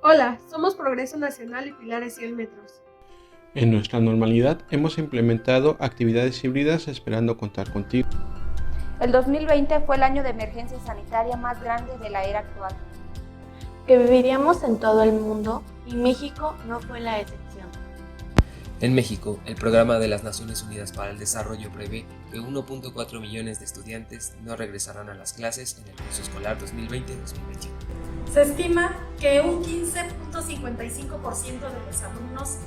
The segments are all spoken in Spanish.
Hola, somos Progreso Nacional y Pilares 100 metros. En nuestra normalidad hemos implementado actividades híbridas esperando contar contigo. El 2020 fue el año de emergencia sanitaria más grande de la era actual. Que viviríamos en todo el mundo y México no fue la excepción. En México, el Programa de las Naciones Unidas para el Desarrollo prevé que 1.4 millones de estudiantes no regresarán a las clases en el curso escolar 2020-2021. Se estima que un 15.55% de los alumnos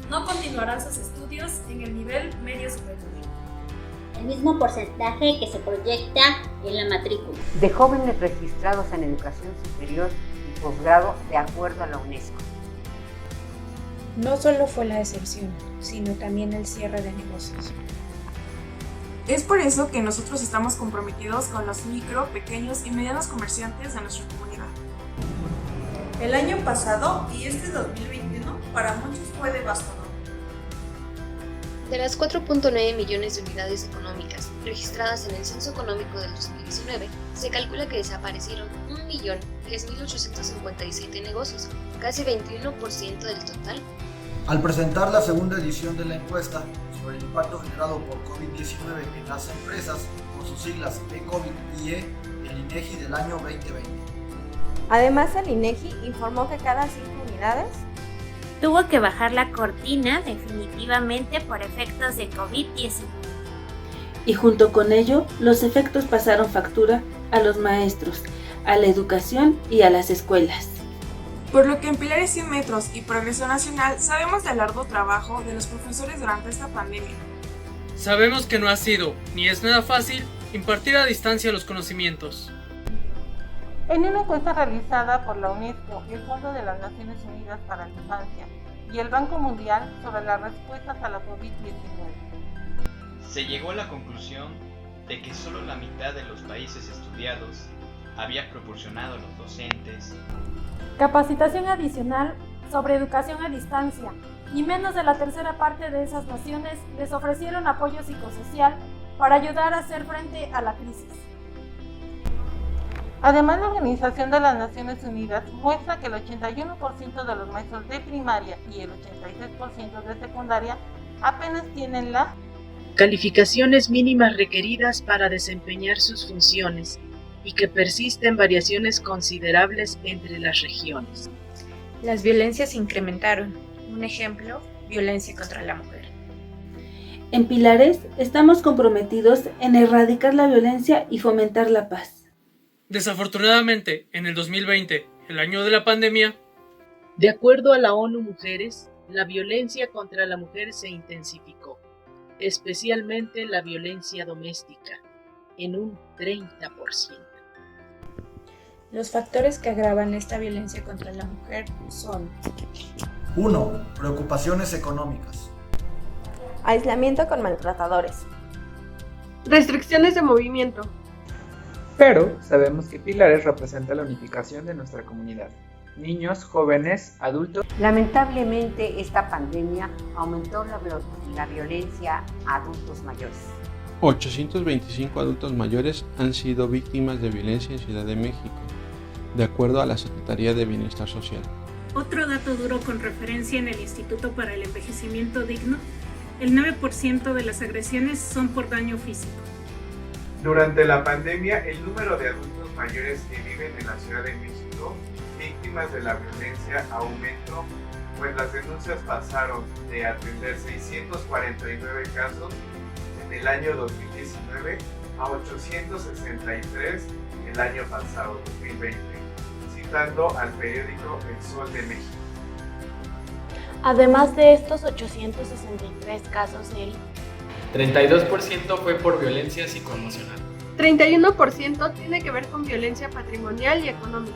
no continuarán sus estudios en el nivel medio superior. El mismo porcentaje que se proyecta en la matrícula. De jóvenes registrados en educación superior y posgrado de acuerdo a la UNESCO. No solo fue la excepción, sino también el cierre de negocios. Es por eso que nosotros estamos comprometidos con los micro, pequeños y medianos comerciantes de nuestra comunidad. El año pasado y este 2021 para muchos fue devastador. De las 4.9 millones de unidades económicas registradas en el Censo Económico del 2019, se calcula que desaparecieron 1.010.857 negocios, casi 21% del total. Al presentar la segunda edición de la encuesta sobre el impacto generado por COVID-19 en las empresas, por sus siglas E-COVID y el INEGI del año 2020. Además, el INEGI informó que cada 5 unidades tuvo que bajar la cortina definitivamente por efectos de COVID-19. Y junto con ello, los efectos pasaron factura a los maestros, a la educación y a las escuelas. Por lo que en Pilares 100 metros y Progreso Nacional sabemos del arduo trabajo de los profesores durante esta pandemia. Sabemos que no ha sido, ni es nada fácil, impartir a distancia los conocimientos. En una encuesta realizada por la UNESCO, el Fondo de las Naciones Unidas para la Infancia y el Banco Mundial sobre las respuestas a la COVID-19, se llegó a la conclusión de que solo la mitad de los países estudiados había proporcionado a los docentes capacitación adicional sobre educación a distancia, y menos de la tercera parte de esas naciones les ofrecieron apoyo psicosocial para ayudar a hacer frente a la crisis. Además, la Organización de las Naciones Unidas muestra que el 81% de los maestros de primaria y el 86% de secundaria apenas tienen las calificaciones mínimas requeridas para desempeñar sus funciones y que persisten variaciones considerables entre las regiones. Las violencias se incrementaron. Un ejemplo, violencia contra la mujer. En Pilares estamos comprometidos en erradicar la violencia y fomentar la paz. Desafortunadamente, en el 2020, el año de la pandemia, de acuerdo a la ONU Mujeres, la violencia contra la mujer se intensificó, especialmente la violencia doméstica, en un 30%. Los factores que agravan esta violencia contra la mujer son 1. Preocupaciones económicas. Aislamiento con maltratadores. Restricciones de movimiento. Pero sabemos que Pilares representa la unificación de nuestra comunidad. Niños, jóvenes, adultos. Lamentablemente, esta pandemia aumentó la violencia a adultos mayores. 825 adultos mayores han sido víctimas de violencia en Ciudad de México, de acuerdo a la Secretaría de Bienestar Social. Otro dato duro con referencia en el Instituto para el Envejecimiento Digno, el 9% de las agresiones son por daño físico. Durante la pandemia, el número de adultos mayores que viven en la Ciudad de México víctimas de la violencia aumentó, pues las denuncias pasaron de atender 649 casos en el año 2019 a 863 el año pasado, 2020, citando al periódico El Sol de México. Además de estos 863 casos, el 32% fue por violencia psicoemocional. 31% tiene que ver con violencia patrimonial y económica.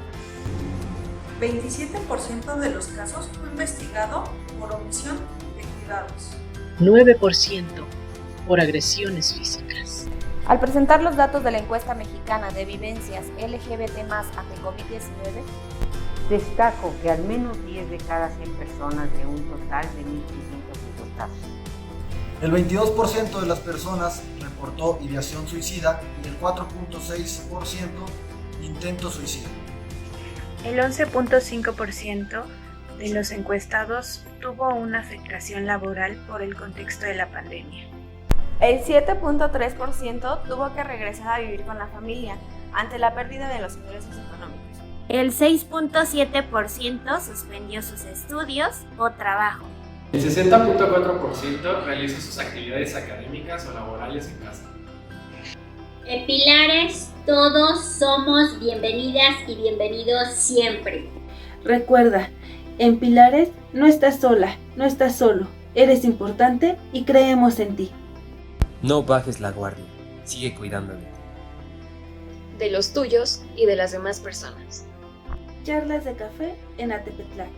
27% de los casos fue investigado por omisión de cuidados. 9% por agresiones físicas. Al presentar los datos de la encuesta mexicana de vivencias LGBT+ ante COVID-19, destaco que al menos 10 de cada 100 personas de un total de 1.500 casos. El 22% de las personas reportó ideación suicida y el 4.6% intento suicida. El 11.5% de los encuestados tuvo una afectación laboral por el contexto de la pandemia. El 7.3% tuvo que regresar a vivir con la familia ante la pérdida de los ingresos económicos. El 6.7% suspendió sus estudios o trabajo. El 60.4% realizó sus actividades académicas o laborales en casa. En Pilares, todos somos bienvenidas y bienvenidos siempre. Recuerda, en Pilares no estás sola, no estás solo. Eres importante y creemos en ti. No bajes la guardia, sigue cuidando de los tuyos y de las demás personas. Charlas de café en Atepetlac.